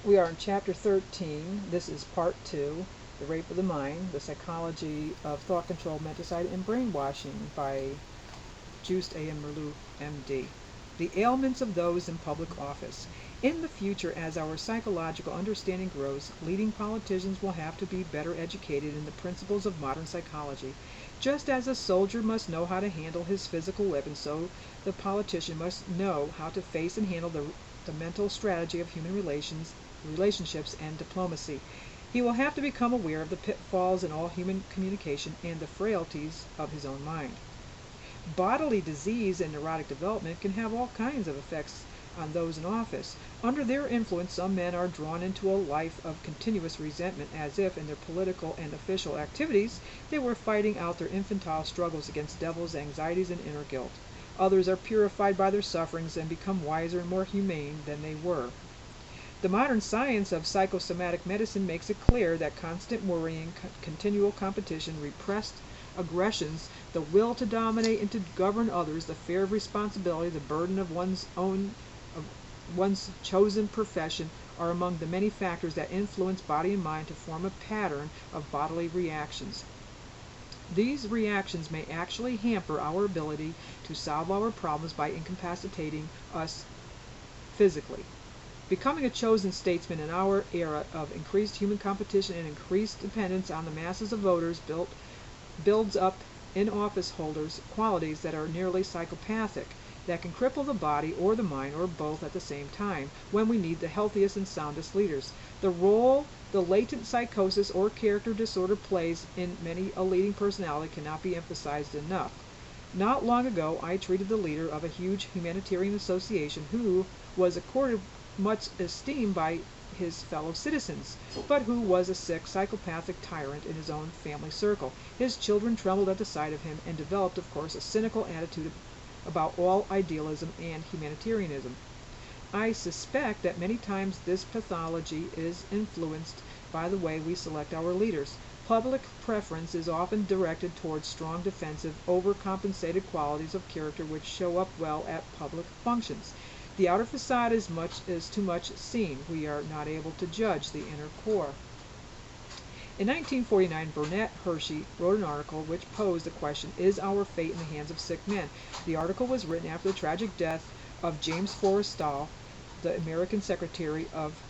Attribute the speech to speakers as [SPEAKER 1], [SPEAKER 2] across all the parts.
[SPEAKER 1] We are in Chapter 13. This is Part 2, The Rape of the Mind, The Psychology of Thought Control, Menticide, and Brainwashing by Just A.M. Merleau, M.D. The ailments of those in public office. In the future, as our psychological understanding grows, leading politicians will have to be better educated in the principles of modern psychology. Just as a soldier must know how to handle his physical weapon, so the politician must know how to face and handle the mental strategy of human relationships and diplomacy. He will have to become aware of the pitfalls in all human communication and the frailties of his own mind. Bodily disease and neurotic development can have all kinds of effects on those in office. Under their influence, some men are drawn into a life of continuous resentment, as if in their political and official activities they were fighting out their infantile struggles against devils, anxieties, and inner guilt. Others are purified by their sufferings and become wiser and more humane than they were. The modern science of psychosomatic medicine makes it clear that constant worrying, continual competition, repressed aggressions, the will to dominate and to govern others, the fear of responsibility, the burden of one's chosen profession are among the many factors that influence body and mind to form a pattern of bodily reactions. These reactions may actually hamper our ability to solve our problems by incapacitating us physically. Becoming a chosen statesman in our era of increased human competition and increased dependence on the masses of voters builds up in office holders qualities that are nearly psychopathic, that can cripple the body or the mind or both at the same time when we need the healthiest and soundest leaders. The role the latent psychosis or character disorder plays in many a leading personality cannot be emphasized enough. Not long ago I treated the leader of a huge humanitarian association who was accorded much esteem by his fellow citizens, but who was a sick, psychopathic tyrant in his own family circle. His children trembled at the sight of him and developed, of course, a cynical attitude about all idealism and humanitarianism. I suspect that many times this pathology is influenced by the way we select our leaders. Public preference is often directed towards strong defensive, overcompensated qualities of character which show up well at public functions. The outer facade is too much seen. We are not able to judge the inner core. In 1949, Burnett Hershey wrote an article which posed the question, "Is our fate in the hands of sick men?" The article was written after the tragic death of James Forrestal, the American Secretary of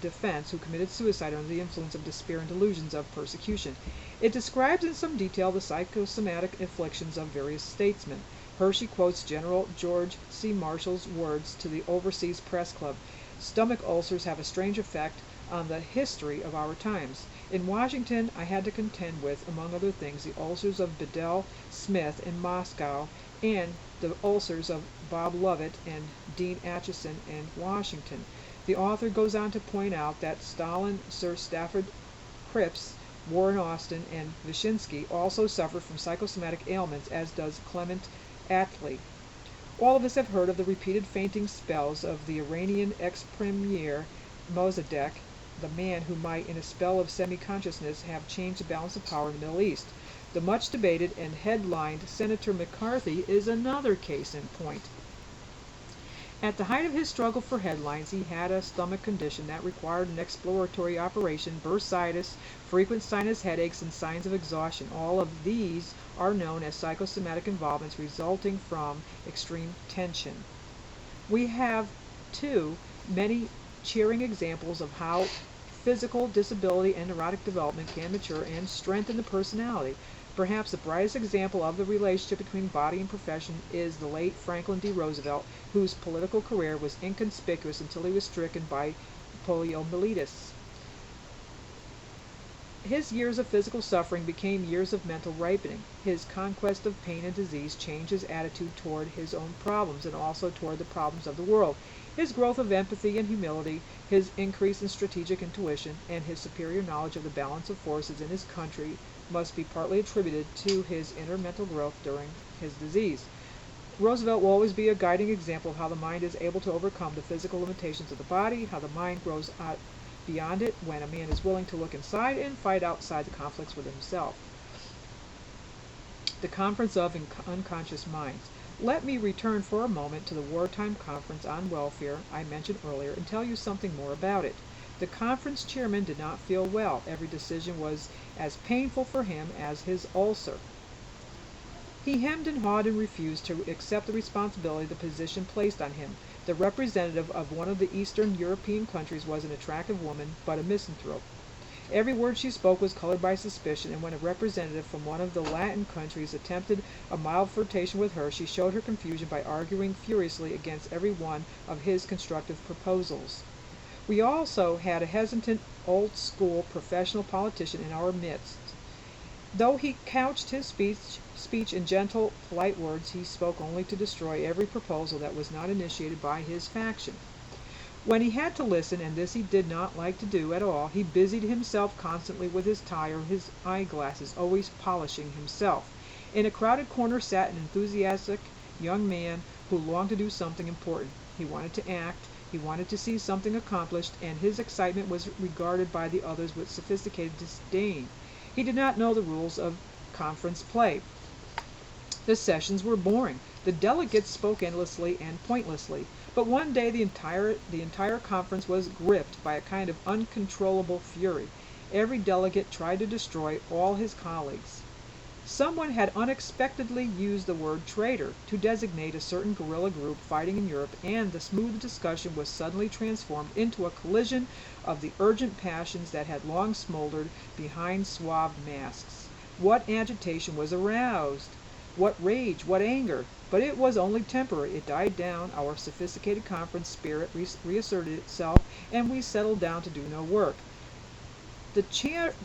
[SPEAKER 1] Defense, who committed suicide under the influence of despair and delusions of persecution. It describes in some detail the psychosomatic afflictions of various statesmen. Hershey quotes General George C. Marshall's words to the Overseas Press Club, "Stomach ulcers have a strange effect on the history of our times. In Washington I had to contend with, among other things, the ulcers of Bedell Smith in Moscow and the ulcers of Bob Lovett and Dean Acheson in Washington." The author goes on to point out that Stalin, Sir Stafford Cripps, Warren Austin, and Wyshynski also suffered from psychosomatic ailments, as does Clement Attlee. All of us have heard of the repeated fainting spells of the Iranian ex-premier Mossadegh, the man who might, in a spell of semi-consciousness, have changed the balance of power in the Middle East. The much debated and headlined Senator McCarthy is another case in point. At the height of his struggle for headlines, he had a stomach condition that required an exploratory operation, bursitis, frequent sinus headaches, and signs of exhaustion. All of these are known as psychosomatic involvements resulting from extreme tension. We have, too, many cheering examples of how physical disability and neurotic development can mature and strengthen the personality. Perhaps the brightest example of the relationship between body and profession is the late Franklin D. Roosevelt, whose political career was inconspicuous until he was stricken by poliomyelitis. His years of physical suffering became years of mental ripening. His conquest of pain and disease changed his attitude toward his own problems and also toward the problems of the world. His growth of empathy and humility, his increase in strategic intuition, and his superior knowledge of the balance of forces in his country must be partly attributed to his inner mental growth during his disease. Roosevelt will always be a guiding example of how the mind is able to overcome the physical limitations of the body, how the mind grows beyond it when a man is willing to look inside and fight outside the conflicts with himself. The Conference of Unconscious Minds. Let me return for a moment to the wartime conference on welfare I mentioned earlier and tell you something more about it. The conference chairman did not feel well. Every decision was as painful for him as his ulcer. He hemmed and hawed and refused to accept the responsibility the position placed on him. The representative of one of the Eastern European countries was an attractive woman, but a misanthrope. Every word she spoke was colored by suspicion, and when a representative from one of the Latin countries attempted a mild flirtation with her, she showed her confusion by arguing furiously against every one of his constructive proposals. We also had a hesitant, old-school professional politician in our midst. Though he couched his speech in gentle, polite words, he spoke only to destroy every proposal that was not initiated by his faction. When he had to listen, and this he did not like to do at all, he busied himself constantly with his tie or his eyeglasses, always polishing himself. In a crowded corner sat an enthusiastic young man who longed to do something important. He wanted to act, he wanted to see something accomplished, and his excitement was regarded by the others with sophisticated disdain. He did not know the rules of conference play. The sessions were boring. The delegates spoke endlessly and pointlessly. But one day the entire conference was gripped by a kind of uncontrollable fury. Every delegate tried to destroy all his colleagues. Someone had unexpectedly used the word traitor to designate a certain guerrilla group fighting in Europe, and the smooth discussion was suddenly transformed into a collision of the urgent passions that had long smoldered behind suave masks. What agitation was aroused! What rage! What anger! But it was only temporary. It died down, our sophisticated conference spirit reasserted itself, and we settled down to do no work. The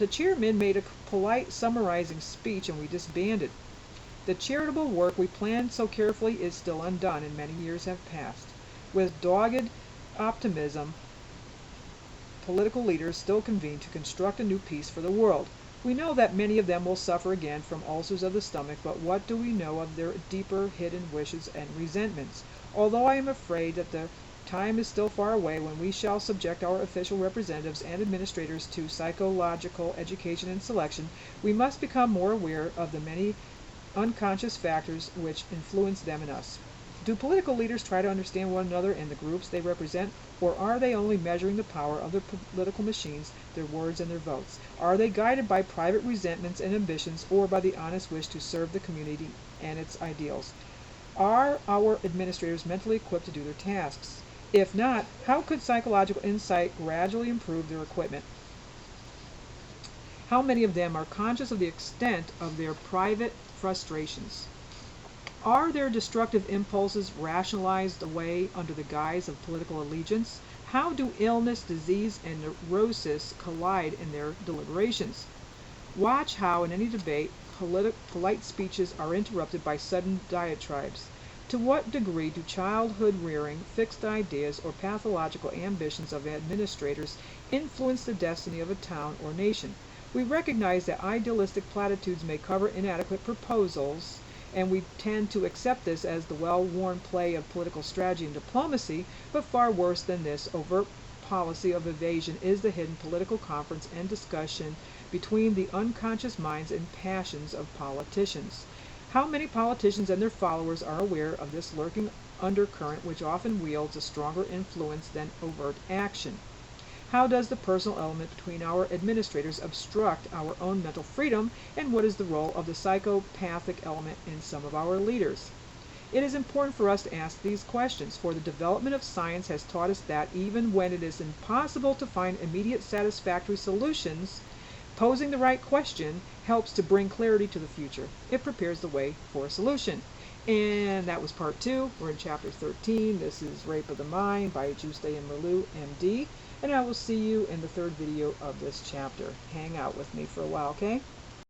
[SPEAKER 1] chairman made a polite summarizing speech, and we disbanded. The charitable work we planned so carefully is still undone, and many years have passed. With dogged optimism, political leaders still convene to construct a new peace for the world. We know that many of them will suffer again from ulcers of the stomach, but what do we know of their deeper hidden wishes and resentments? Although I am afraid that the time is still far away when we shall subject our official representatives and administrators to psychological education and selection, we must become more aware of the many unconscious factors which influence them and us. Do political leaders try to understand one another and the groups they represent, or are they only measuring the power of their political machines, their words and their votes? Are they guided by private resentments and ambitions, or by the honest wish to serve the community and its ideals? Are our administrators mentally equipped to do their tasks? If not, how could psychological insight gradually improve their equipment? How many of them are conscious of the extent of their private frustrations? Are their destructive impulses rationalized away under the guise of political allegiance? How do illness, disease, and neurosis collide in their deliberations? Watch how, in any debate, polite speeches are interrupted by sudden diatribes. To what degree do childhood rearing, fixed ideas, or pathological ambitions of administrators influence the destiny of a town or nation? We recognize that idealistic platitudes may cover inadequate proposals, and we tend to accept this as the well-worn play of political strategy and diplomacy, but far worse than this overt policy of evasion is the hidden political conference and discussion between the unconscious minds and passions of politicians. How many politicians and their followers are aware of this lurking undercurrent which often wields a stronger influence than overt action? How does the personal element between our administrators obstruct our own mental freedom, and what is the role of the psychopathic element in some of our leaders? It is important for us to ask these questions, for the development of science has taught us that even when it is impossible to find immediate satisfactory solutions, posing the right question helps to bring clarity to the future. It prepares the way for a solution. And that was part 2. We're in chapter 13. This is Rape of the Mind by Juste and Merlou, MD. And I will see you in the 3rd video of this chapter. Hang out with me for a while, okay?